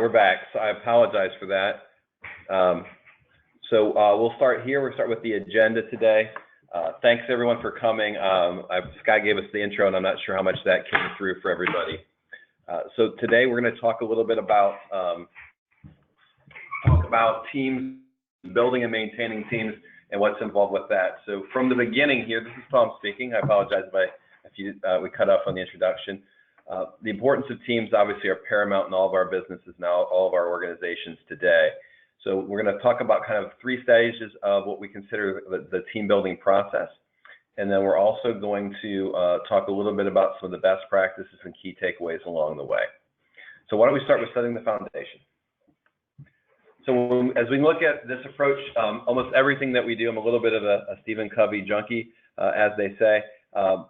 we're back. So I apologize for that. We'll start here. We'll start with the agenda today. Thanks everyone for coming. Scott gave us the intro, and I'm not sure how much that came through for everybody. So today we're going to talk a little bit about teams, building and maintaining teams, and what's involved with that. So from the beginning here, this is Tom speaking. I apologize if we cut off on the introduction. The importance of teams obviously are paramount in all of our businesses now, all of our organizations today. So we're going to talk about kind of 3 stages of what we consider the team building process. And then we're also going to talk a little bit about some of the best practices and key takeaways along the way. So why don't we start with setting the foundation? So as we look at this approach, almost everything that we do, I'm a little bit of a Stephen Covey junkie, as they say,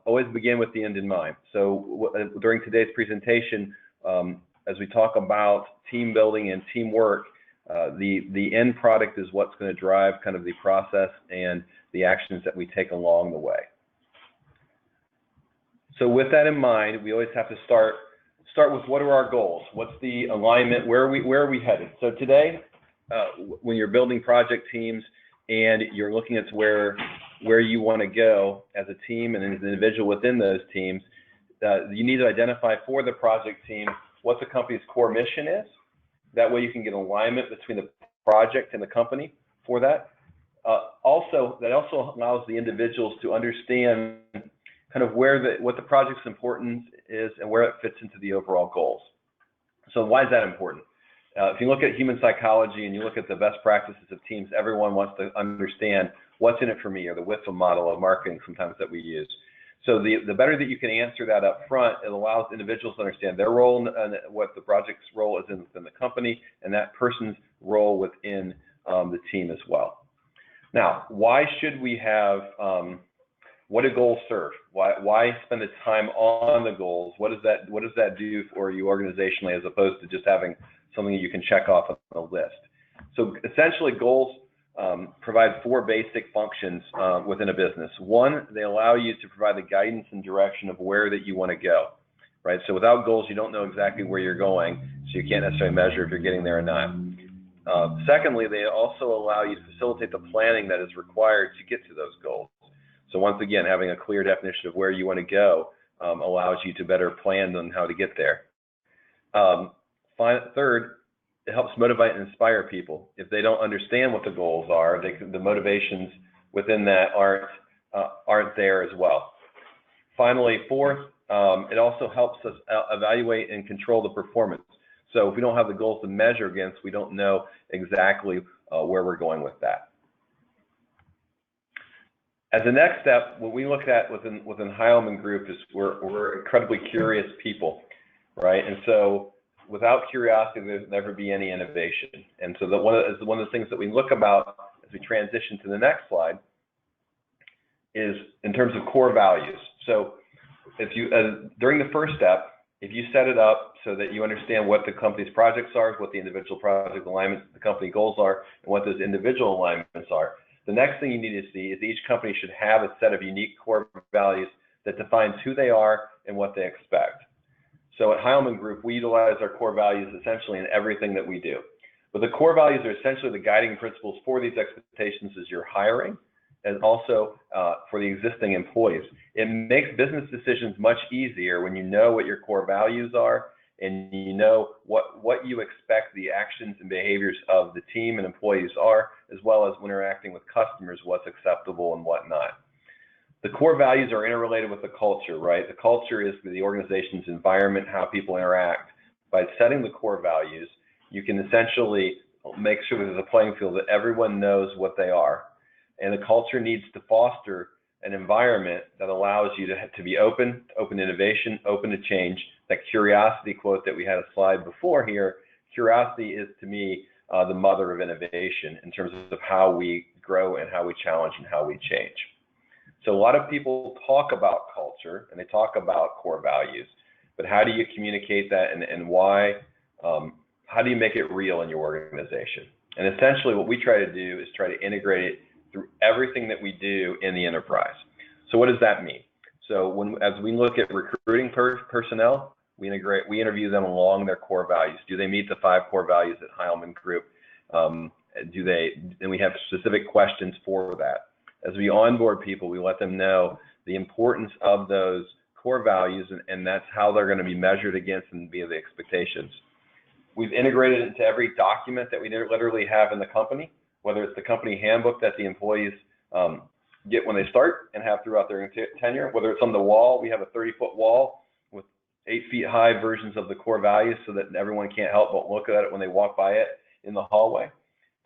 always begin with the end in mind. So during today's presentation, as we talk about team building and teamwork, the end product is what's going to drive kind of the process and the actions that we take along the way. So with that in mind, we always have to start with what are our goals? What's the alignment? Where are we headed? So today, when you're building project teams and you're looking at where you want to go as a team and as an individual within those teams, you need to identify for the project team what the company's core mission is. That way you can get alignment between the project and the company for that. That also allows the individuals to understand kind of what the project's importance is and where it fits into the overall goals. So why is that important? If you look at human psychology and you look at the best practices of teams, everyone wants to understand what's in it for me, or the WIFA model of marketing sometimes that we use. So the better that you can answer that up front, it allows individuals to understand their role and what the project's role is within the company, and that person's role within the team as well. Now, why should we have, what do goals serve? Why spend the time on the goals? What does that do for you organizationally, as opposed to just having something that you can check off on the list? So essentially, goals provide 4 basic functions within a business. 1, they allow you to provide the guidance and direction of where that you want to go, right? So without goals, you don't know exactly where you're going, so you can't necessarily measure if you're getting there or not. Secondly, they also allow you to facilitate the planning that is required to get to those goals. So once again, having a clear definition of where you want to go allows you to better plan on how to get there. Third, it helps motivate and inspire people. If they don't understand what the goals are, the motivations within that aren't there as well. Finally, fourth, it also helps us evaluate and control the performance. So if we don't have the goals to measure against, we don't know exactly where we're going with that. As a next step, what we look at within Hileman Group is we're incredibly curious people, right? And so without curiosity, there'll never be any innovation. And so one of the things that we look about as we transition to the next slide is in terms of core values. So if you, during the first step, if you set it up so that you understand what the company's projects are, what the individual project alignments, the company goals are, and what those individual alignments are, the next thing you need to see is each company should have a set of unique core values that defines who they are and what they expect. So at Hileman Group, we utilize our core values essentially in everything that we do. But the core values are essentially the guiding principles for these expectations as you're hiring, and also for the existing employees. It makes business decisions much easier when you know what your core values are and you know what you expect the actions and behaviors of the team and employees are, as well as when interacting with customers, what's acceptable and what not. The core values are interrelated with the culture, right? The culture is the organization's environment, how people interact. By setting the core values, you can essentially make sure that there's a playing field that everyone knows what they are. And the culture needs to foster an environment that allows you to be open to innovation, open to change. That curiosity quote that we had a slide before here, curiosity is to me the mother of innovation in terms of how we grow and how we challenge and how we change. So a lot of people talk about culture and they talk about core values, but how do you communicate that and why, how do you make it real in your organization? And essentially what we try to do is try to integrate it through everything that we do in the enterprise. So what does that mean? So as we look at recruiting personnel, We interview them along their core values. Do they meet the 5 core values at Hileman Group? And we have specific questions for that. As we onboard people, we let them know the importance of those core values, and that's how they're going to be measured against and be the expectations. We've integrated it into every document that we literally have in the company, whether it's the company handbook that the employees get when they start and have throughout their tenure, whether it's on the wall. We have a 30-foot wall with 8 feet high versions of the core values so that everyone can't help but look at it when they walk by it in the hallway,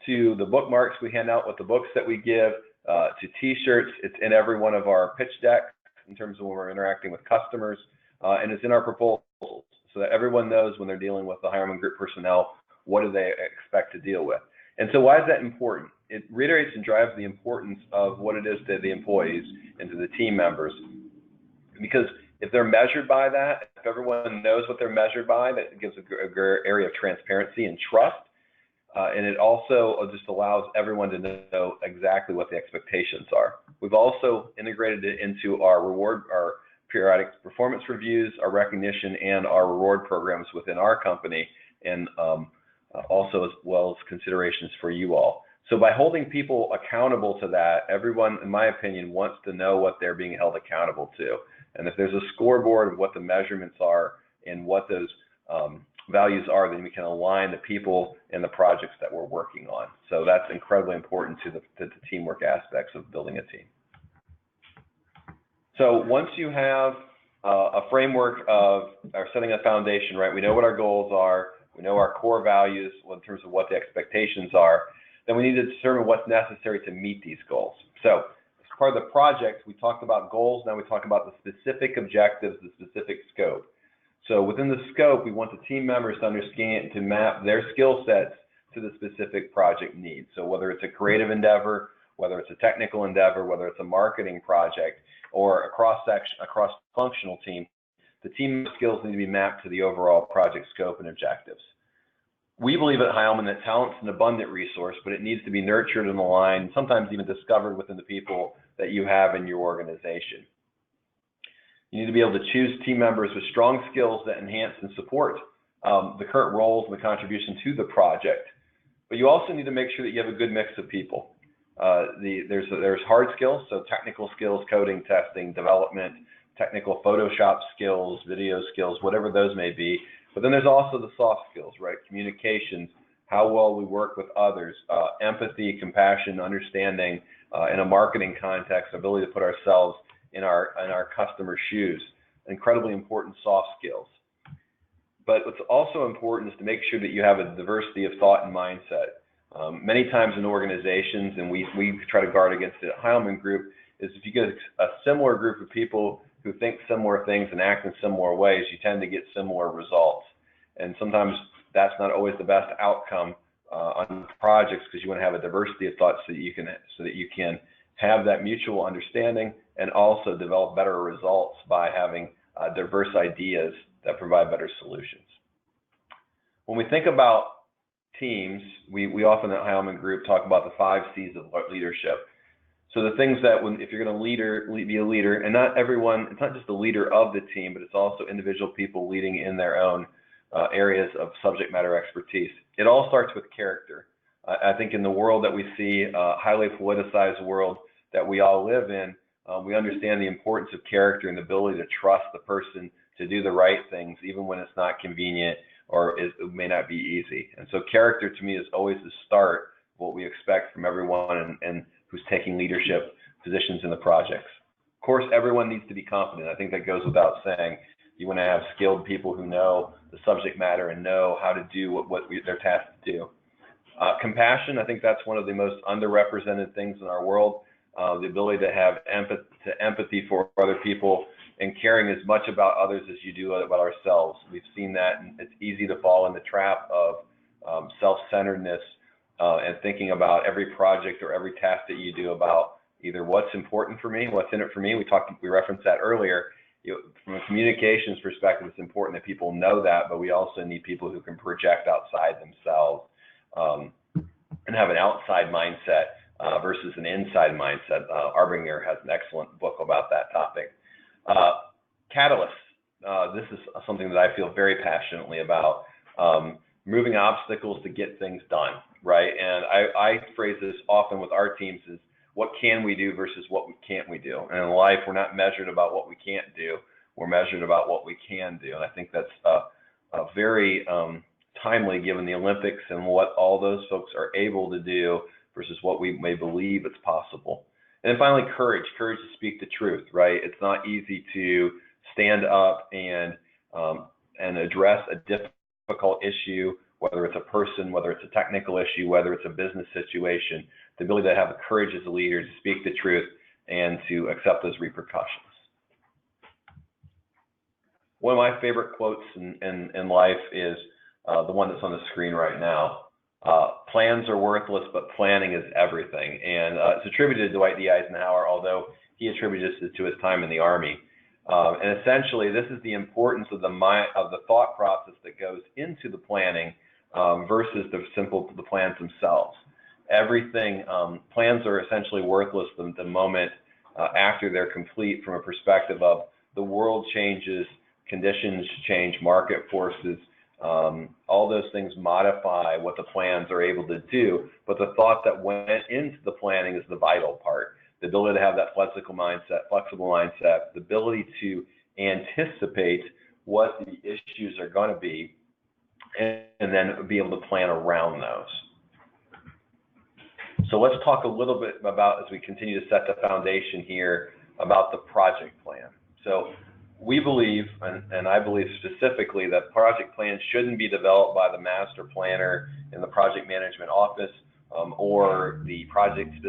to the bookmarks we hand out with the books that we give, to t-shirts. It's in every one of our pitch decks in terms of when we're interacting with customers, and it's in our proposals so that everyone knows when they're dealing with the Hileman Group personnel, what do they expect to deal with. And so why is that important? It reiterates and drives the importance of what it is to the employees and to the team members. Because if they're measured by that, if everyone knows what they're measured by, that gives a area of transparency and trust. And it also just allows everyone to know exactly what the expectations are. We've also integrated it into our periodic performance reviews, our recognition, and our reward programs within our company, and also as well as considerations for you all. So by holding people accountable to that, everyone, in my opinion, wants to know what they're being held accountable to. And if there's a scoreboard of what the measurements are and what those values are, then we can align the people and the projects that we're working on. So that's incredibly important to the teamwork aspects of building a team. So once you have a framework of setting a foundation, right? We know what our goals are. We know our core values in terms of what the expectations are. Then we need to determine what's necessary to meet these goals. So as part of the project, we talked about goals. Now we talk about the specific objectives, the specific scope. So within the scope, we want the team members to understand, to map their skill sets to the specific project needs. So whether it's a creative endeavor, whether it's a technical endeavor, whether it's a marketing project, or a cross-functional team, the team skills need to be mapped to the overall project scope and objectives. We believe at Hileman that talent's an abundant resource, but it needs to be nurtured and aligned, sometimes even discovered within the people that you have in your organization. You need to be able to choose team members with strong skills that enhance and support the current roles and the contribution to the project. But you also need to make sure that you have a good mix of people. There's hard skills, so technical skills, coding, testing, development, technical Photoshop skills, video skills, whatever those may be. But then there's also the soft skills, right? Communications, how well we work with others, empathy, compassion, understanding, in a marketing context, ability to put ourselves in our customer's shoes. Incredibly important soft skills. But what's also important is to make sure that you have a diversity of thought and mindset. Many times in organizations, and we try to guard against it at Hileman Group, is if you get a similar group of people who think similar things and act in similar ways, you tend to get similar results. And sometimes that's not always the best outcome on projects, because you want to have a diversity of thoughts so that you can have that mutual understanding and also develop better results by having diverse ideas that provide better solutions. When we think about teams, we often at Hileman Group talk about the 5 C's of leadership. So the things that if you're going to be a leader, and not everyone, it's not just the leader of the team, but it's also individual people leading in their own areas of subject matter expertise. It all starts with character. I think in the world that we see, a highly politicized world that we all live in, we understand the importance of character and the ability to trust the person to do the right things, even when it's not convenient or it may not be easy. And so character to me is always the start of what we expect from everyone and who's taking leadership positions in the projects. Of course, everyone needs to be competent. I think that goes without saying. You want to have skilled people who know the subject matter and know how to do what they're tasked to do. Compassion, I think that's one of the most underrepresented things in our world. The ability to have empathy for other people and caring as much about others as you do about ourselves. We've seen that, and it's easy to fall in the trap of self-centeredness and thinking about every project or every task that you do about either what's important for me, what's in it for me. We referenced that earlier. From a communications perspective, it's important that people know that, but we also need people who can project outside themselves and have an outside mindset versus an inside mindset. Arbinger has an excellent book about that topic. Catalysts. this is something that I feel very passionately about, moving obstacles to get things done, right? And I phrase this often with our teams is, what can we do versus what can't we do? And in life, we're not measured about what we can't do. We're measured about what we can do. And I think that's very timely given the Olympics and what all those folks are able to do versus what we may believe it's possible. And then finally, courage to speak the truth, right? It's not easy to stand up and address a difficult issue, whether it's a person, whether it's a technical issue, whether it's a business situation. The ability to have the courage as a leader to speak the truth and to accept those repercussions. One of my favorite quotes in life is the one that's on the screen right now. Plans are worthless, but planning is everything. And it's attributed to Dwight D. Eisenhower, although he attributed it to his time in the Army. And essentially, this is the importance of the thought process that goes into the planning versus the plans themselves. Everything, plans are essentially worthless the moment after they're complete from a perspective of the world changes, conditions change, market forces, all those things modify what the plans are able to do, but the thought that went into the planning is the vital part. The ability to have that flexible mindset, the ability to anticipate what the issues are going to be, and then be able to plan around those. So let's talk a little bit about, as we continue to set the foundation here, about the project plan. So we believe, and I believe specifically, that project plans shouldn't be developed by the master planner in the project management office or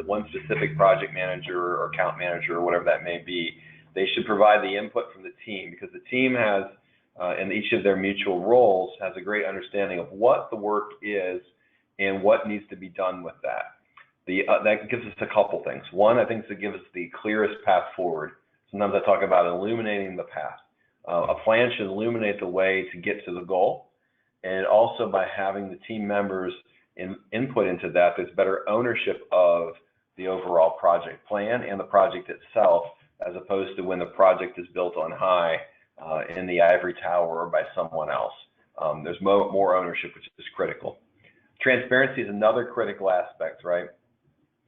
one specific project manager or account manager or whatever that may be. They should provide the input from the team, because the team has, in each of their mutual roles, has a great understanding of what the work is and what needs to be done with that. That gives us a couple things. One, I think it gives us the clearest path forward. Sometimes I talk about illuminating the path. A plan should illuminate the way to get to the goal, and also by having the team members input into that, there's better ownership of the overall project plan and the project itself, as opposed to when the project is built on high in the ivory tower or by someone else. There's more ownership, which is critical. Transparency is another critical aspect, right?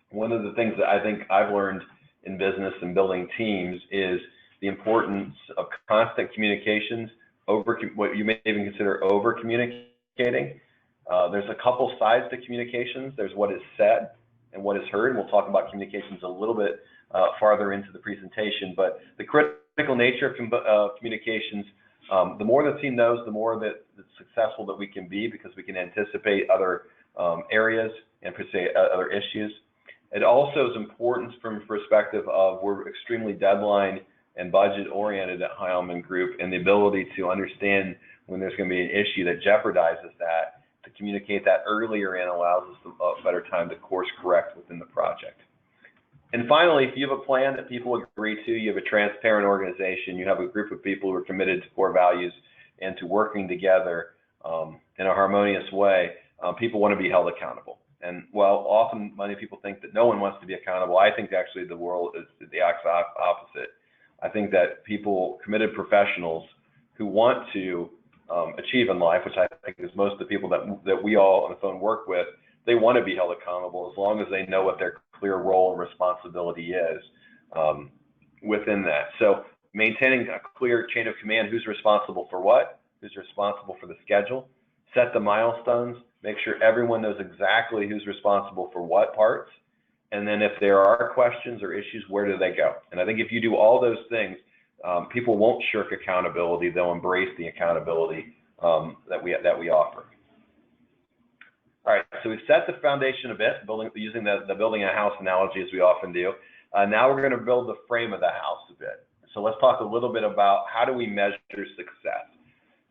One of the things that I think I've learned in business and building teams is the importance of constant communications, what you may even consider over communicating. There's a couple sides to communications. There's what is said and what is heard. And we'll talk about communications a little bit farther into the presentation, but the critical nature of communications, the more the team knows, the more that it's successful that we can be, because we can anticipate other areas and per se other issues. It also is important from the perspective of, we're extremely deadline and budget oriented at Hileman Group, and the ability to understand when there's going to be an issue that jeopardizes that, to communicate that earlier and allows us a better time to course correct within the project. And finally, if you have a plan that people agree to, you have a transparent organization, you have a group of people who are committed to core values and to working together in a harmonious way, people want to be held accountable. And while often many people think that no one wants to be accountable, I think actually the world is the opposite. I think that committed professionals who want to achieve in life, which I think is most of the people that we all on the phone work with, they want to be held accountable as long as they know what their clear role and responsibility is within that. So maintaining a clear chain of command, who's responsible for what, who's responsible for the schedule, set the milestones, make sure everyone knows exactly who's responsible for what parts, and then if there are questions or issues, where do they go? And I think if you do all those things, people won't shirk accountability. They'll embrace the accountability that we offer. All right, so we've set the foundation a bit, using the building a house analogy, as we often do. Now we're going to build the frame of the house a bit. So let's talk a little bit about, how do we measure success?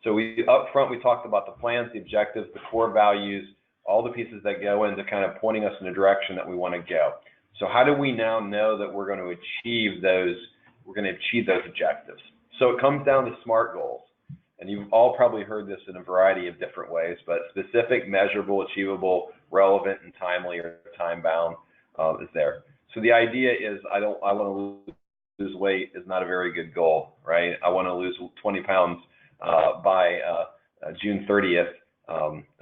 So up front, we talked about the plans, the objectives, the core values, all the pieces that go into kind of pointing us in the direction that we want to go. So how do we now know that we're going to achieve those objectives? So it comes down to SMART goals. And you've all probably heard this in a variety of different ways, but specific, measurable, achievable, relevant, and timely or time-bound is there. So the idea is, I want to lose weight is not a very good goal, right? I want to lose 20 pounds by June 30th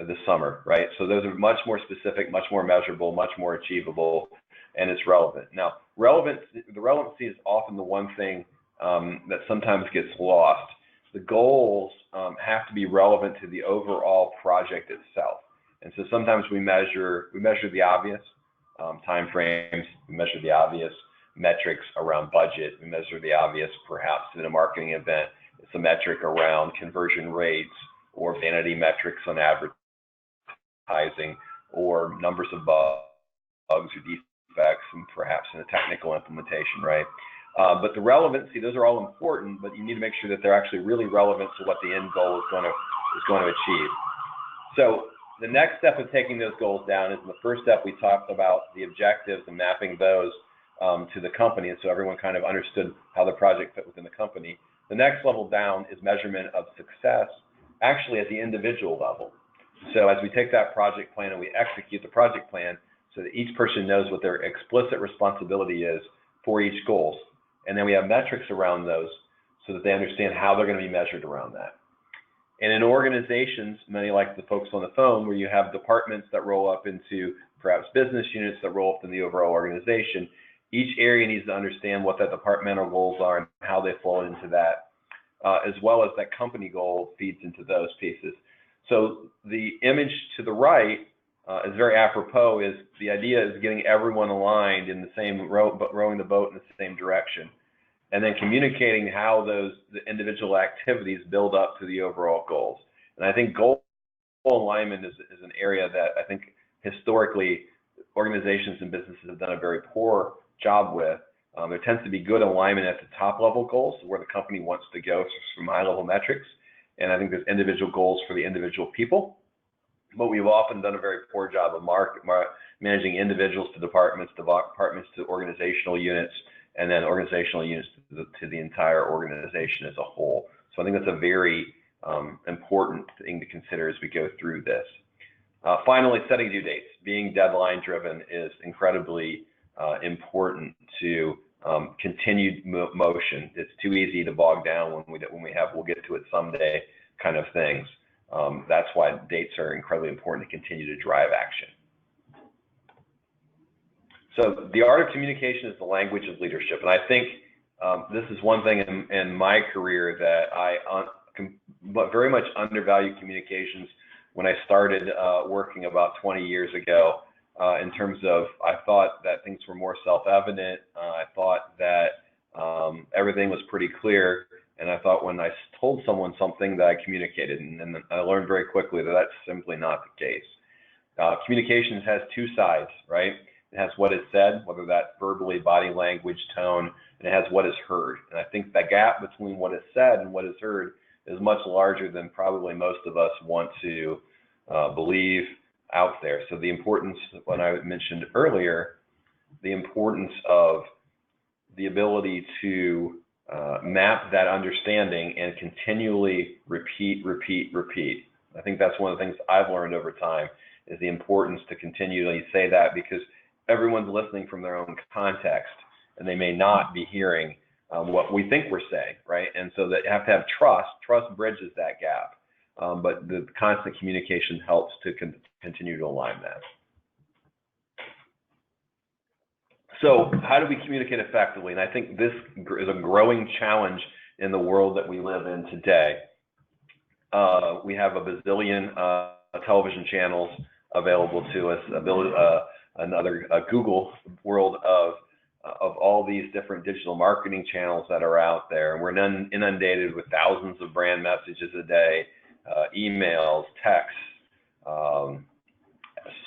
this summer, right? So those are much more specific, much more measurable, much more achievable, and it's relevant. Now, the relevancy is often the one thing that sometimes gets lost. The goals have to be relevant to the overall project itself. And so sometimes we measure the obvious, time frames, we measure the obvious metrics around budget, we measure the obvious perhaps in a marketing event. It's a metric around conversion rates or vanity metrics on advertising or numbers of bugs or defects and perhaps in a technical implementation, right? But the relevancy, those are all important, but you need to make sure that they're actually really relevant to what the end goal is going to achieve. So the next step of taking those goals down is in the first step we talked about the objectives and mapping those to the company, and so everyone kind of understood how the project fit within the company. The next level down is measurement of success, actually at the individual level. So as we take that project plan and we execute the project plan so that each person knows what their explicit responsibility is for each goal. And then we have metrics around those so that they understand how they're going to be measured around that. And in organizations, many like the folks on the phone, where you have departments that roll up into perhaps business units that roll up in the overall organization, each area needs to understand what that departmental goals are and how they flow into that, as well as that company goal feeds into those pieces. So the image to the right is very apropos. Is the idea is getting everyone aligned in the same rowing the boat in the same direction, and then communicating how the individual activities build up to the overall goals. And I think goal alignment is an area that I think historically organizations and businesses have done a very poor job with. There tends to be good alignment at the top level goals where the company wants to go from high level metrics. And I think there's individual goals for the individual people. But we've often done a very poor job of managing individuals to departments to organizational units, and then organizational units to the entire organization as a whole. So I think that's a very important thing to consider as we go through this. Finally, setting due dates. Being deadline driven is incredibly important to continued motion. It's too easy to bog down when we have we'll get to it someday kind of things. That's why dates are incredibly important to continue to drive action. So the art of communication is the language of leadership. And I think this is one thing in my career that I very much undervalue communications when I started working about 20 years ago in terms of I thought that things were more self-evident. I thought that everything was pretty clear. And I thought when I told someone something that I communicated, and I learned very quickly that that's simply not the case. Communications has two sides, right? It has what is said, whether that's verbally, body language, tone, and it has what is heard. And I think the gap between what is said and what is heard is much larger than probably most of us want to believe out there. So the importance, when I mentioned earlier, the importance of the ability to map that understanding and continually repeat. I think that's one of the things I've learned over time is the importance to continually say that, because everyone's listening from their own context and they may not be hearing what we think we're saying, right? And so that you have to have trust. Trust bridges that gap, but the constant communication helps to continue to align that. So how do we communicate effectively? And I think this is a growing challenge in the world that we live in today. We have a bazillion television channels available to us, a Google world of all these different digital marketing channels that are out there. And we're inundated with thousands of brand messages a day, emails, texts,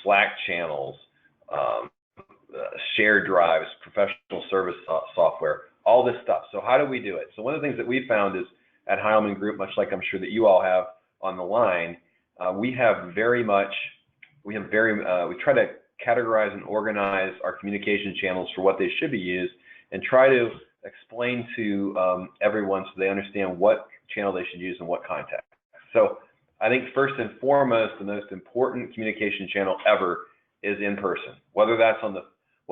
Slack channels, shared drives, professional service software, all this stuff. So how do we do it? So one of the things that we found is at Hileman Group, much like I'm sure that you all have on the line, we try to categorize and organize our communication channels for what they should be used and try to explain to everyone so they understand what channel they should use in what context. So I think first and foremost, the most important communication channel ever is in person, whether that's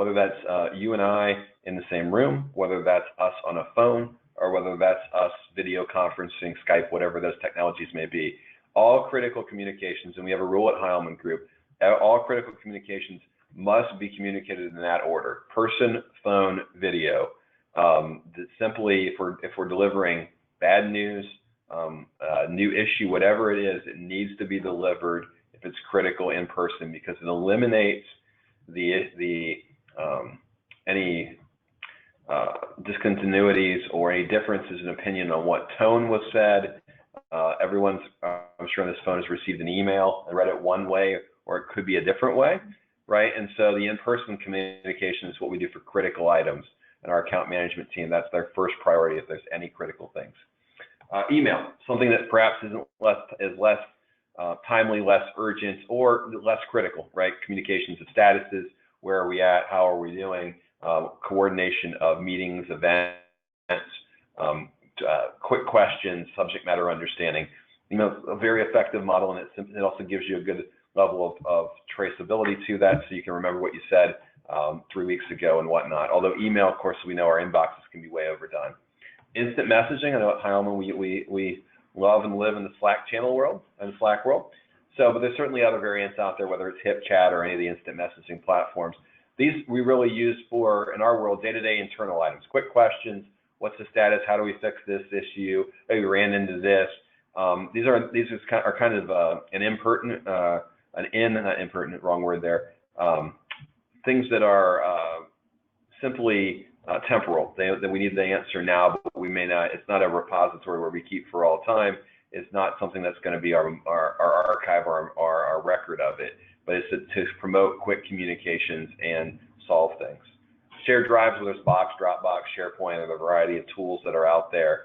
whether that's you and I in the same room, whether that's us on a phone, or whether that's us video conferencing, Skype, whatever those technologies may be. All critical communications, and we have a rule at Hileman Group, all critical communications must be communicated in that order: person, phone, video. Simply, if we're delivering bad news, new issue, whatever it is, it needs to be delivered if it's critical in person, because it eliminates any discontinuities or any differences in opinion on what tone was said. Everyone's, I'm sure on this phone, has received an email and read it one way, or it could be a different way, right? And so the in-person communication is what we do for critical items. And our account management team, that's their first priority if there's any critical things. Email, something that perhaps is less timely, less urgent, or less critical, right? Communications of statuses, where are we at, how are we doing, coordination of meetings, events, quick questions, subject matter understanding. A very effective model, and it also gives you a good level of traceability to that, so you can remember what you said 3 weeks ago and whatnot. Although email, of course, we know our inboxes can be way overdone. Instant messaging, I know at Hileman we love and live in the Slack channel world and Slack world. So, but there's certainly other variants out there, whether it's HipChat or any of the instant messaging platforms. These we really use for, in our world, day-to-day internal items, quick questions. What's the status? How do we fix this issue? Hey, we ran into this. These are kind of an impertinent, not impertinent, wrong word there. Things that are simply temporal, that we need the answer now, but we may not. It's not a repository where we keep for all time. It's not something that's going to be our archive or our record of it, but it's to promote quick communications and solve things. Shared drives, whether it's Box, Dropbox, SharePoint, or the variety of tools that are out there.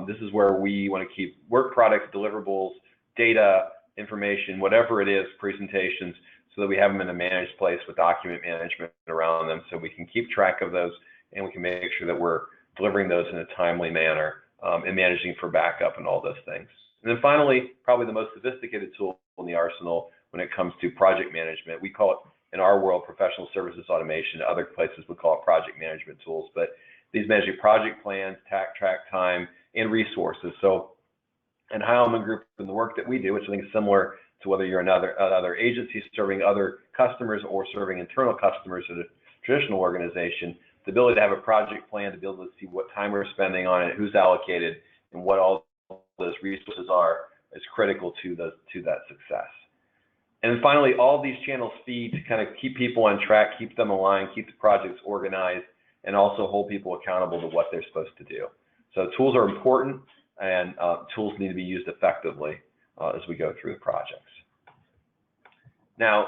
This is where we want to keep work products, deliverables, data, information, whatever it is, presentations, so that we have them in a managed place with document management around them, so we can keep track of those and we can make sure that we're delivering those in a timely manner and managing for backup and all those things. And then finally, probably the most sophisticated tool in the arsenal when it comes to project management. We call it, in our world, professional services automation. Other places would call it project management tools, but these manage project plans, track time, and resources. So in Hileman Group and the work that we do, which I think is similar to whether you're another agency serving other customers or serving internal customers at a traditional organization, the ability to have a project plan, to be able to see what time we're spending on it, who's allocated, and what all those resources are, is critical to that success. And finally, all these channels feed to kind of keep people on track, keep them aligned, keep the projects organized, and also hold people accountable to what they're supposed to do. So tools are important, and tools need to be used effectively as we go through the projects. Now,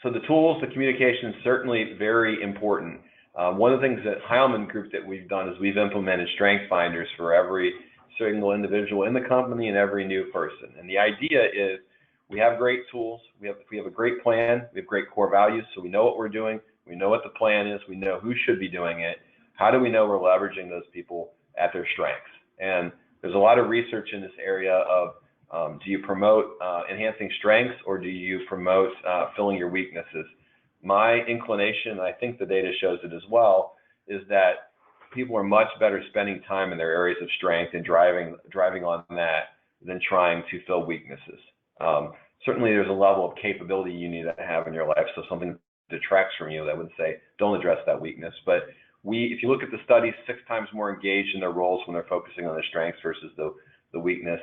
so the tools, the communication is certainly very important. One of the things that Hileman Group that we've done is we've implemented strength finders for every single individual in the company and every new person. And the idea is we have great tools, we have a great plan, we have great core values, so we know what we're doing, we know what the plan is, we know who should be doing it. How do we know we're leveraging those people at their strengths? And there's a lot of research in this area of do you promote enhancing strengths, or do you promote filling your weaknesses? My inclination, and I think the data shows it as well, is that people are much better spending time in their areas of strength and driving on that than trying to fill weaknesses. Certainly there's a level of capability you need to have in your life, so something detracts from you that would say don't address that weakness. But if you look at the studies, 6 times more engaged in their roles when they're focusing on their strengths versus the weakness.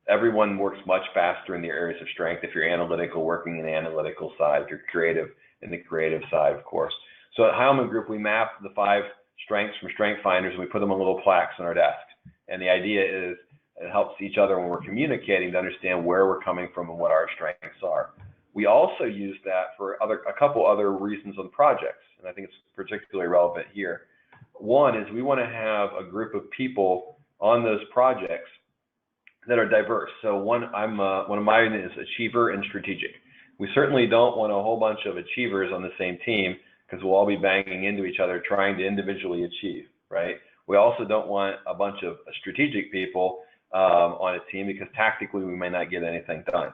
Everyone works much faster in their areas of strength. If you're analytical, working in the analytical side. If you're creative, in the creative side, of course. So at Hileman Group, we map the 5 strengths from strength finders, and we put them on little plaques on our desk. And the idea is it helps each other when we're communicating to understand where we're coming from and what our strengths are. We also use that for a couple other reasons on projects, and I think it's particularly relevant here. One is we want to have a group of people on those projects that are diverse. So one of mine is achiever and strategic. We certainly don't want a whole bunch of achievers on the same team, because we'll all be banging into each other trying to individually achieve, right? We also don't want a bunch of strategic people on a team, because tactically we may not get anything done.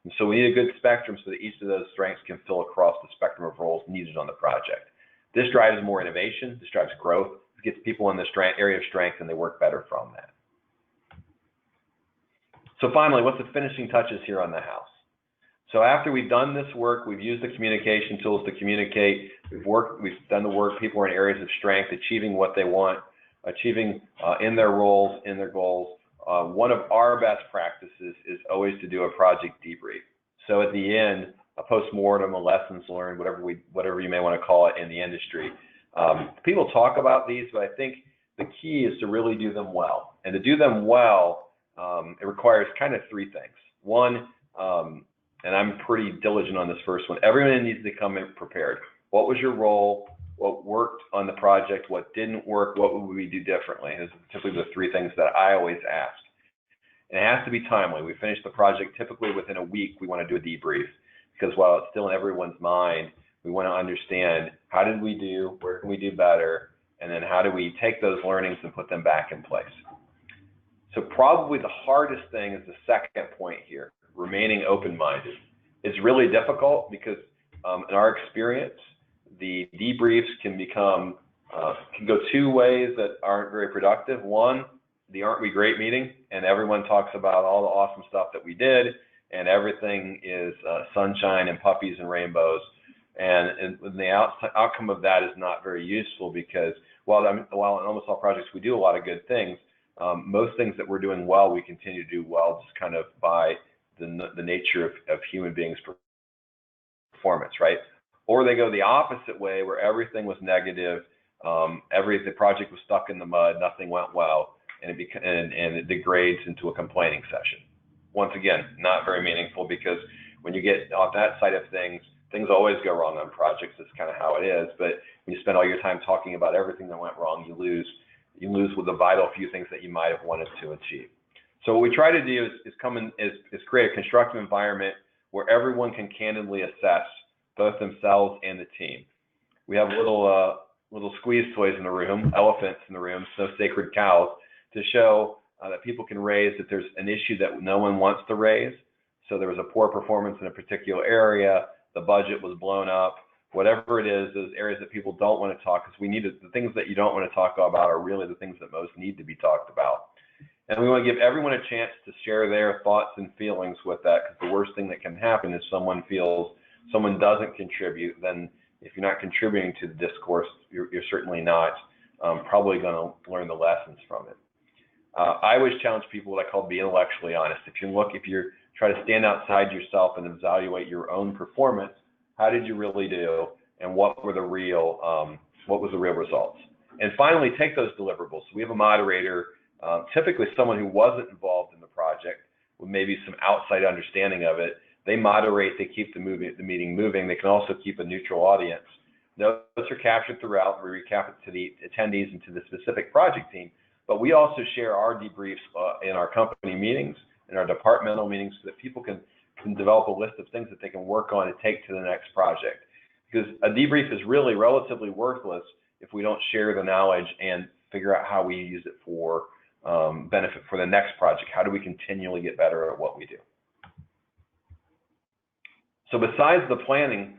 And so we need a good spectrum so that each of those strengths can fill across the spectrum of roles needed on the project. This drives more innovation, this drives growth, it gets people in the area of strength and they work better from that. So finally, what's the finishing touches here on the house? So after we've done this work, we've used the communication tools to communicate, we've done the work, people are in areas of strength, achieving what they want, achieving in their roles, in their goals. One of our best practices is always to do a project debrief. So at the end, a postmortem, a lessons learned, whatever you may want to call it in the industry. People talk about these, but I think the key is to really do them well. And to do them well, it requires kind of three things. One, and I'm pretty diligent on this first one, everyone needs to come in prepared. What was your role? What worked on the project? What didn't work? What would we do differently? Those are typically the three things that I always ask. And it has to be timely. We finish the project typically within a week. We want to do a debrief because while it's still in everyone's mind, we want to understand how did we do, where can we do better, and then how do we take those learnings and put them back in place. So probably the hardest thing is the second point here, remaining open-minded. It's really difficult because in our experience, the debriefs can go two ways that aren't very productive. One, the aren't we great meeting, and everyone talks about all the awesome stuff that we did, and everything is sunshine and puppies and rainbows. And the outcome of that is not very useful because while in almost all projects we do a lot of good things, most things that we're doing well, we continue to do well just kind of by the nature of human beings' performance, right? Or they go the opposite way where everything was negative, the project was stuck in the mud, nothing went well, and it degrades into a complaining session. Once again, not very meaningful because when you get on that side of things always go wrong on projects. That's kind of how it is. But when you spend all your time talking about everything that went wrong, you lose with the vital few things that you might have wanted to achieve. So what we try to do is create a constructive environment where everyone can candidly assess both themselves and the team. We have little squeeze toys in the room, elephants in the room, no sacred cows, to show that people can raise if there's an issue that no one wants to raise. So there was a poor performance in a particular area, the budget was blown up, whatever it is, those areas that people don't want to talk, because the things that you don't want to talk about are really the things that most need to be talked about. And we want to give everyone a chance to share their thoughts and feelings with that, because the worst thing that can happen is someone doesn't contribute. Then if you're not contributing to the discourse, you're certainly not probably going to learn the lessons from it. I always challenge people what I call be intellectually honest. If you try to stand outside yourself and evaluate your own performance, how did you really do, and what was the real results? And finally, take those deliverables. We have a moderator, typically someone who wasn't involved in the project, with maybe some outside understanding of it. They moderate, they keep the meeting moving. They can also keep a neutral audience. Notes are captured throughout. We recap it to the attendees and to the specific project team. But we also share our debriefs in our company meetings, in our departmental meetings, so that people can develop a list of things that they can work on and take to the next project. Because a debrief is really relatively worthless if we don't share the knowledge and figure out how we use it for benefit for the next project. How do we continually get better at what we do? So besides the planning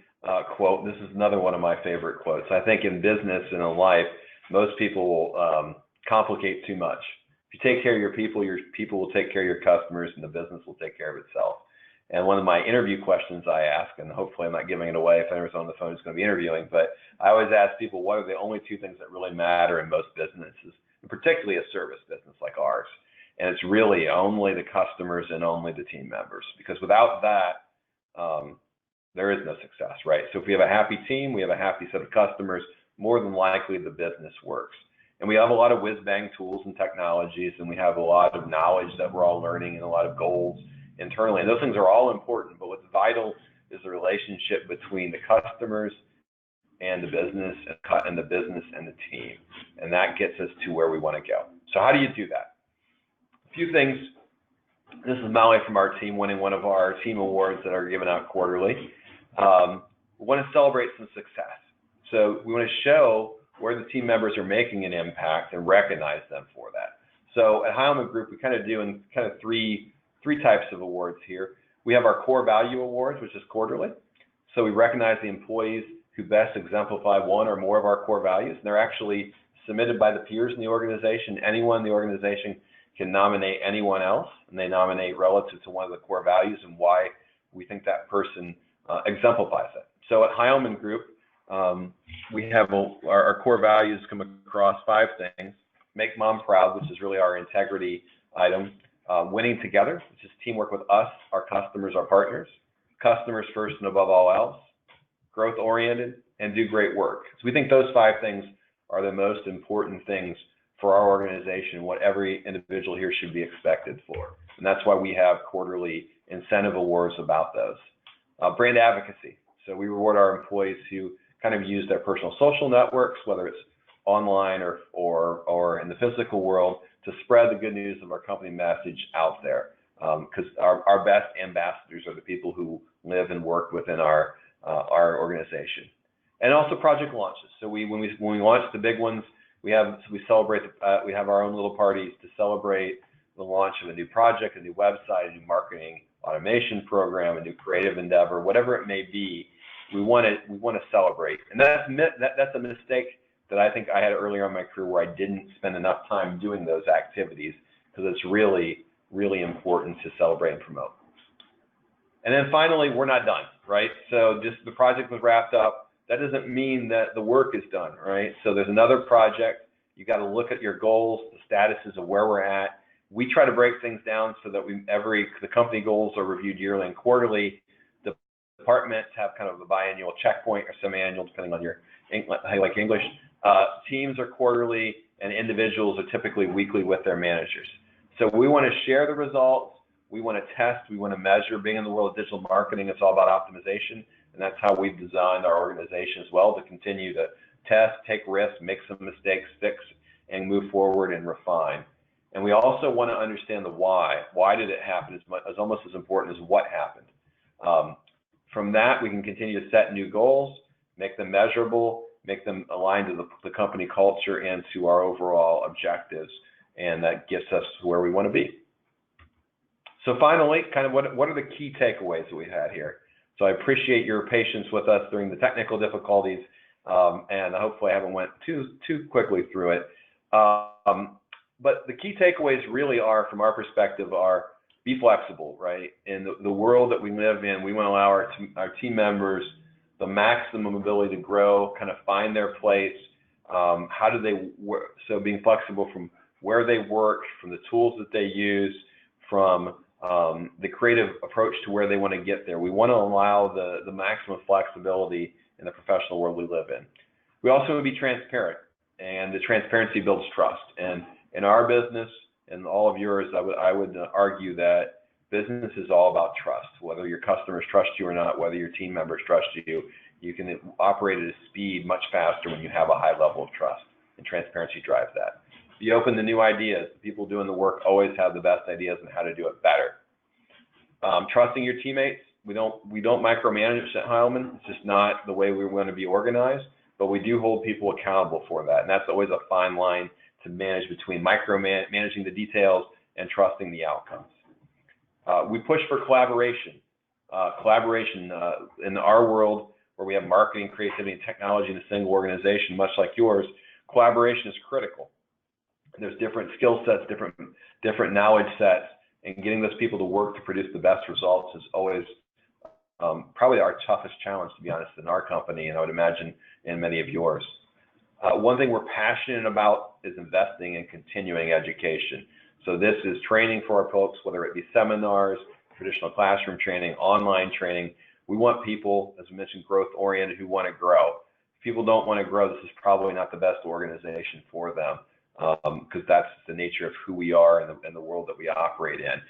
quote, this is another one of my favorite quotes. I think in business and in life, most people will complicate too much. If you take care of your people will take care of your customers, and the business will take care of itself. And one of my interview questions I ask, and hopefully I'm not giving it away if anyone's on the phone who's going to be interviewing, but I always ask people, what are the only two things that really matter in most businesses, and particularly a service business like ours? And it's really only the customers and only the team members, because without that, there is no success, right? So if we have a happy team, we have a happy set of customers, more than likely the business works. And we have a lot of whiz-bang tools and technologies, and we have a lot of knowledge that we're all learning and a lot of goals internally. And those things are all important, but what's vital is the relationship between the customers and the business and the team. And that gets us to where we want to go. So how do you do that? A few things. This is Molly from our team winning one of our team awards that are given out quarterly. We want to celebrate some success. So we want to show where the team members are making an impact and recognize them for that. So at Hileman Group, we kind of do three types of awards here. We have our core value awards, which is quarterly. So we recognize the employees who best exemplify one or more of our core values. And they're actually submitted by the peers in the organization. Anyone in the organization can nominate anyone else, and they nominate relative to one of the core values and why we think that person exemplifies it. So at Hileman Group, we have our core values come across 5 things. Make mom proud, which is really our integrity item. Winning together, which is teamwork with us, our customers, our partners. Customers first and above all else. Growth oriented, and do great work. So we think those 5 things are the most important things for our organization, what every individual here should be expected for. And that's why we have quarterly incentive awards about those. Brand advocacy. So we reward our employees who kind of use their personal social networks, whether it's online or in the physical world, to spread the good news of our company message out there. Because our best ambassadors are the people who live and work within our organization. And also project launches. So when we launch the big ones, we celebrate. We have our own little parties to celebrate the launch of a new project, a new website, a new marketing automation program, a new creative endeavor, whatever it may be. We want to celebrate, and that's a mistake that I think I had earlier in my career where I didn't spend enough time doing those activities, because it's really, really important to celebrate and promote. And then finally, we're not done, right? So just the project was wrapped up. That doesn't mean that the work is done, right? So there's another project. You got to look at your goals, the statuses of where we're at. We try to break things down so that the company goals are reviewed yearly and quarterly. The departments have kind of a biannual checkpoint or semi-annual, depending on how you like English. Teams are quarterly, and individuals are typically weekly with their managers. So we want to share the results. We want to test. We want to measure. Being in the world of digital marketing, it's all about optimization. And that's how we've designed our organization as well, to continue to test, take risks, make some mistakes, fix, and move forward and refine. And we also want to understand the why. Why did it happen is almost as important as what happened. From that, we can continue to set new goals, make them measurable, make them aligned to the company culture and to our overall objectives. And that gets us to where we want to be. So finally, kind of what are the key takeaways that we've had here? So I appreciate your patience with us during the technical difficulties, and hopefully I haven't went too quickly through it. But the key takeaways really are, from our perspective, are be flexible, right? In the world that we live in, we want to allow our team members the maximum ability to grow, kind of find their place. How do they work? So being flexible from where they work, from the tools that they use, from the creative approach to where they want to get there. We want to allow the maximum flexibility in the professional world we live in. We also want to be transparent, and the transparency builds trust. And in our business and all of yours, I would argue that business is all about trust. Whether your customers trust you or not, whether your team members trust you, you can operate at a speed much faster when you have a high level of trust, and transparency drives that. Be open to new ideas. The people doing the work always have the best ideas on how to do it better. Trusting your teammates. We don't micromanage at Hileman. It's just not the way we want to be organized, but we do hold people accountable for that. And that's always a fine line to manage between micromanaging the details and trusting the outcomes. We push for collaboration. In our world, where we have marketing, creativity, and technology in a single organization, much like yours, collaboration is critical. There's different skill sets, different knowledge sets, and getting those people to work to produce the best results is always probably our toughest challenge, to be honest, in our company, and I would imagine in many of yours. One thing we're passionate about is investing in continuing education. So this is training for our folks, whether it be seminars, traditional classroom training, online training. We want people, as we mentioned, growth-oriented, who want to grow. If people don't want to grow, this is probably not the best organization for them. Because that's the nature of who we are and the world that we operate in.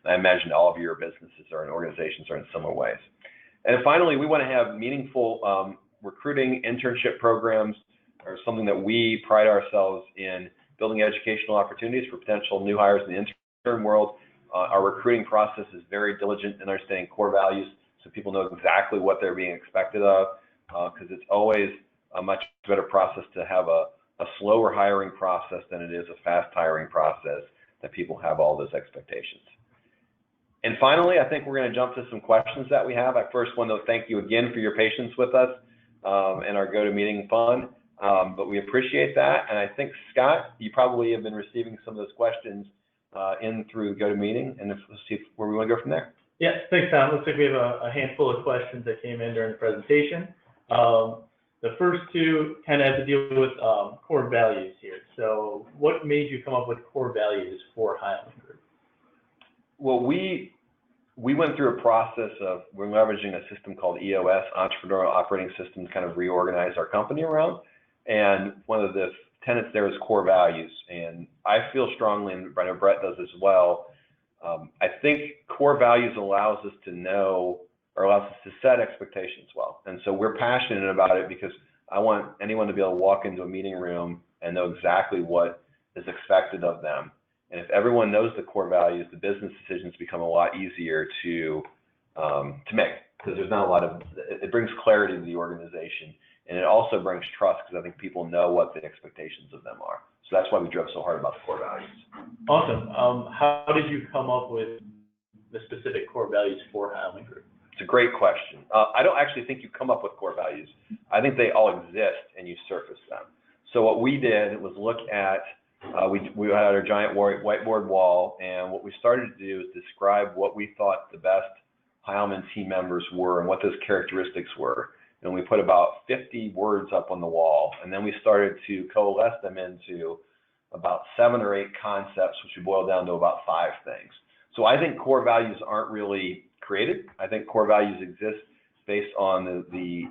I imagine all of your businesses and organizations are in similar ways. And finally, we want to have meaningful recruiting internship programs, or something that we pride ourselves in building educational opportunities for potential new hires in the intern world. Our recruiting process is very diligent in understanding core values, so people know exactly what they're being expected of, because it's always a much better process to have a slower hiring process than it is a fast hiring process that people have all those expectations. And finally, I think we're going to jump to some questions that we have. I first want to thank you again for your patience with us and our GoToMeeting fun, but we appreciate that. And I think, Scott, you probably have been receiving some of those questions in through GoToMeeting, and let's see where we want to go from there. Yeah, thanks, Tom. Looks like we have a handful of questions that came in during the presentation. The first two kind of have to deal with core values here. So what made you come up with core values for Hileman Group? Well, we went through a process of, we're leveraging a system called EOS, Entrepreneurial Operating System, to kind of reorganize our company around. And one of the tenets there is core values. And I feel strongly, and I know Brett does as well, I think core values allows us to know, or allows us to set expectations well. And so we're passionate about it because I want anyone to be able to walk into a meeting room and know exactly what is expected of them. And if everyone knows the core values, the business decisions become a lot easier to make, because there's not a lot of, it brings clarity to the organization. And it also brings trust, because I think people know what the expectations of them are. So that's why we drove so hard about the core values. Awesome. How did you come up with the specific core values for Hileman Group? It's a great question. I don't actually think you come up with core values. I think they all exist and you surface them. So what we did was look at, we had our giant whiteboard wall, and what we started to do is describe what we thought the best Hileman team members were and what those characteristics were. And we put about 50 words up on the wall, and then we started to coalesce them into about 7 or 8 concepts, which we boiled down to about 5 things. So I think core values aren't really created. I think core values exist based on the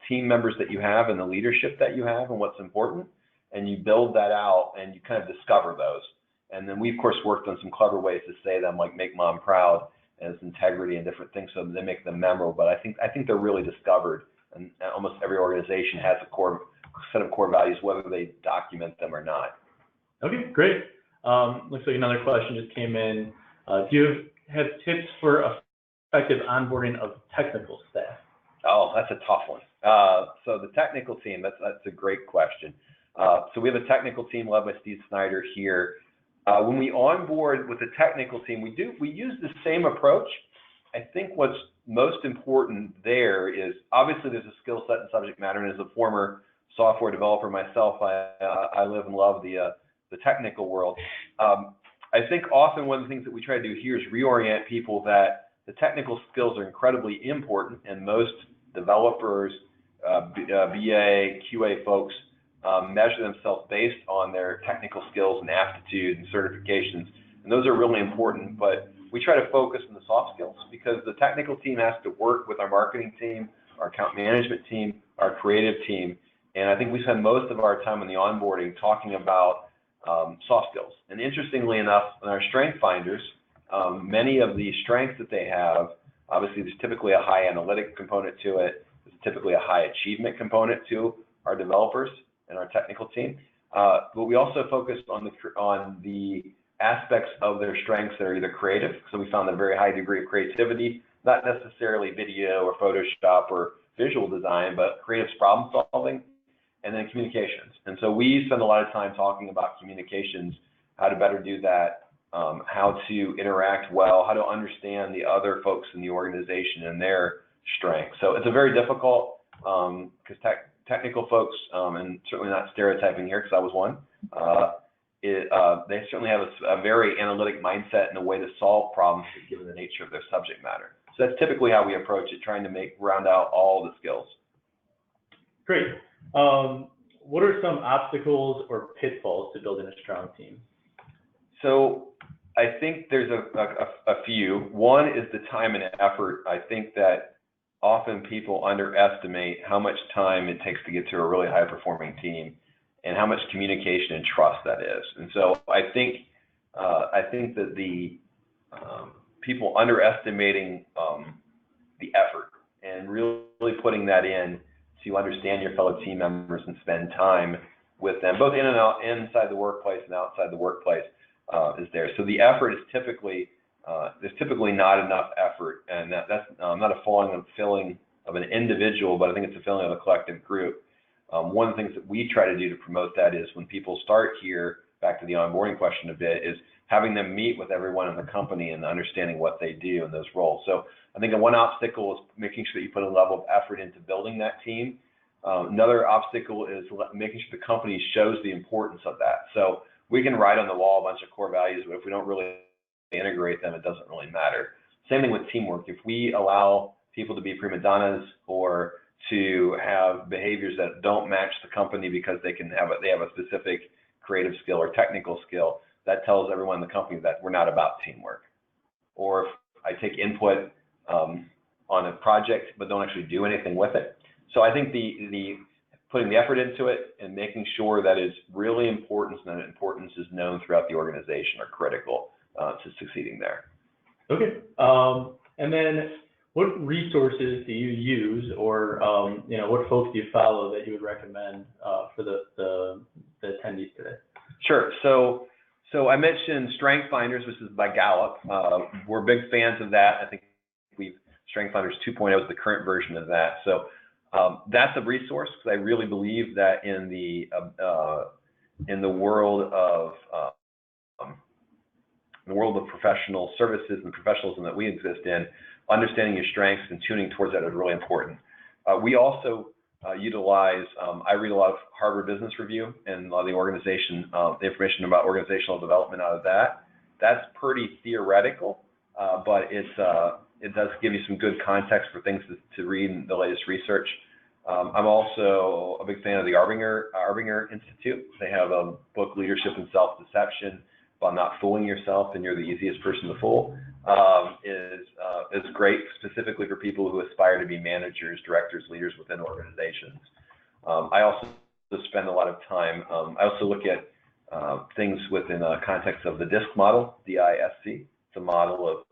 team members that you have and the leadership that you have and what's important. And you build that out and you kind of discover those. And then we, of course, worked on some clever ways to say them, like make mom proud and its integrity and different things, so they make them memorable. But I think they're really discovered, and almost every organization has a core set of core values, whether they document them or not. Okay, great. Looks like another question just came in. Do you have tips for effective onboarding of technical staff? Oh, that's a tough one. So the technical team, that's a great question. So we have a technical team led by Steve Snyder here. When we onboard with the technical team, we use the same approach. I think what's most important there is, obviously there's a skill set and subject matter, and as a former software developer myself, I live and love the technical world. I think often one of the things that we try to do here is reorient people that the technical skills are incredibly important, and most developers, BA, QA folks, measure themselves based on their technical skills and aptitude and certifications, and those are really important. But we try to focus on the soft skills, because the technical team has to work with our marketing team, our account management team, our creative team, and I think we spend most of our time in the onboarding talking about soft skills. And interestingly enough, in our strength finders, many of the strengths that they have, obviously there's typically a high analytic component to it, there's typically a high achievement component to our developers and our technical team, but we also focused on the aspects of their strengths that are either creative, so we found a very high degree of creativity, not necessarily video or Photoshop or visual design, but creative problem solving, and then communications. And so we spend a lot of time talking about communications, how to better do that, how to interact well, how to understand the other folks in the organization and their strengths. So it's a very difficult, because technical folks, and certainly not stereotyping here because I was one, they certainly have a very analytic mindset and a way to solve problems given the nature of their subject matter. So that's typically how we approach it, trying to round out all the skills. Great. What are some obstacles or pitfalls to building a strong team? So I think there's a few. One is the time and effort. I think that often people underestimate how much time it takes to get to a really high performing team and how much communication and trust that is. And so I think that the people underestimating the effort and really putting that in to understand your fellow team members and spend time with them, both in and out, inside the workplace and outside the workplace, is there. So the effort is typically, there's typically not enough effort, and that's not a feeling of an individual, but I think it's a feeling of a collective group. One of the things that we try to do to promote that is when people start here, back to the onboarding question a bit, is having them meet with everyone in the company and understanding what they do in those roles. So I think one obstacle is making sure that you put a level of effort into building that team. Another obstacle is making sure the company shows the importance of that. So we can write on the wall a bunch of core values, but if we don't really integrate them, it doesn't really matter. Same thing with teamwork. If we allow people to be prima donnas or to have behaviors that don't match the company because they have a specific creative skill or technical skill, that tells everyone in the company that we're not about teamwork. Or if I take input on a project but don't actually do anything with it. So I think the putting the effort into it and making sure that it's really important and that importance is known throughout the organization are critical to succeeding there. Okay. And then what resources do you use, or what folks do you follow that you would recommend for the attendees today? Sure. So I mentioned Strength Finders, which is by Gallup. We're big fans of that. I think Strength Finders 2.0 is the current version of that. So that's a resource because I really believe that in the world of professional services and professionalism that we exist in, understanding your strengths and tuning towards that is really important. We also utilize, I read a lot of Harvard Business Review and a lot of the information about organizational development out of that. That's pretty theoretical, but it does give you some good context for things to read in the latest research. I'm also a big fan of the Arbinger Institute. They have a book, Leadership and Self-Deception, about not fooling yourself and you're the easiest person to fool. Is great specifically for people who aspire to be managers, directors, leaders within organizations. I also spend a lot of time, I also look at things within a context of the DISC model, DISC. It's a model of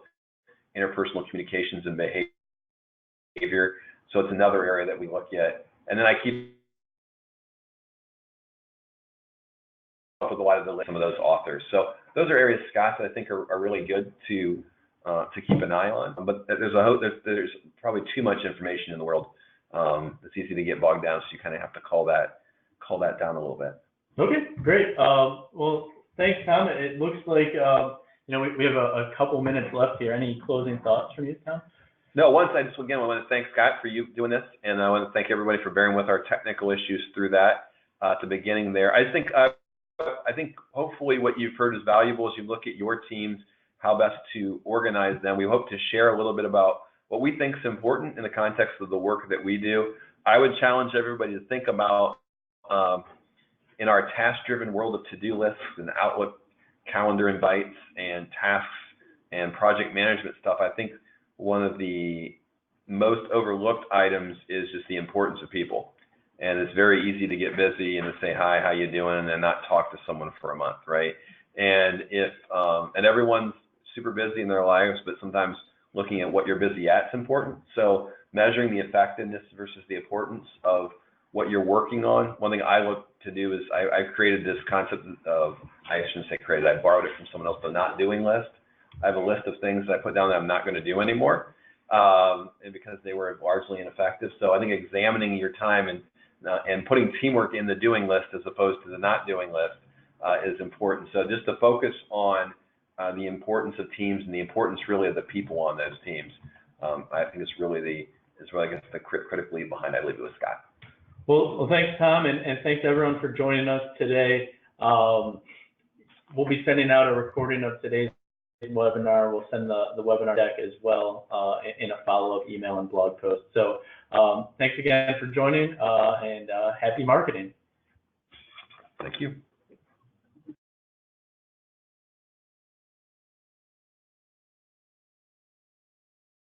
interpersonal communications and behavior. So it's another area that we look at. And then I keep up with a lot of some of those authors. So those are areas, Scott, that I think are really good to keep an eye on. But there's probably too much information in the world. It's easy to get bogged down, so you kind of have to call that down a little bit. Okay, great. Well, thanks, Tom. It looks like we have a couple minutes left here. Any closing thoughts from you, Tom? No, I want to thank Scott for you doing this, and I want to thank everybody for bearing with our technical issues through that at the beginning there. I think hopefully what you've heard is valuable as you look at your teams, how best to organize them. We hope to share a little bit about what we think is important in the context of the work that we do. I would challenge everybody to think about in our task-driven world of to-do lists and Outlook calendar invites and tasks and project management stuff. I think one of the most overlooked items is just the importance of people. And it's very easy to get busy and to say, hi, how you doing, and not talk to someone for a month, right? And and everyone's super busy in their lives, but sometimes looking at what you're busy at is important. So measuring the effectiveness versus the importance of what you're working on. One thing I look to do is I've created this concept of, I shouldn't say created, I borrowed it from someone else, the not doing list. I have a list of things that I put down that I'm not going to do anymore, and because they were largely ineffective. So I think examining your time and putting teamwork in the doing list as opposed to the not doing list is important. So just to focus on the importance of teams and the importance really of the people on those teams, I think is really I guess the critical lead behind. I leave it with Scott. Well, thanks, Tom, and thanks everyone for joining us today. We'll be sending out a recording of today's webinar. We'll send the webinar deck as well in a follow-up email and blog post. So thanks again for joining, and happy marketing. Thank you.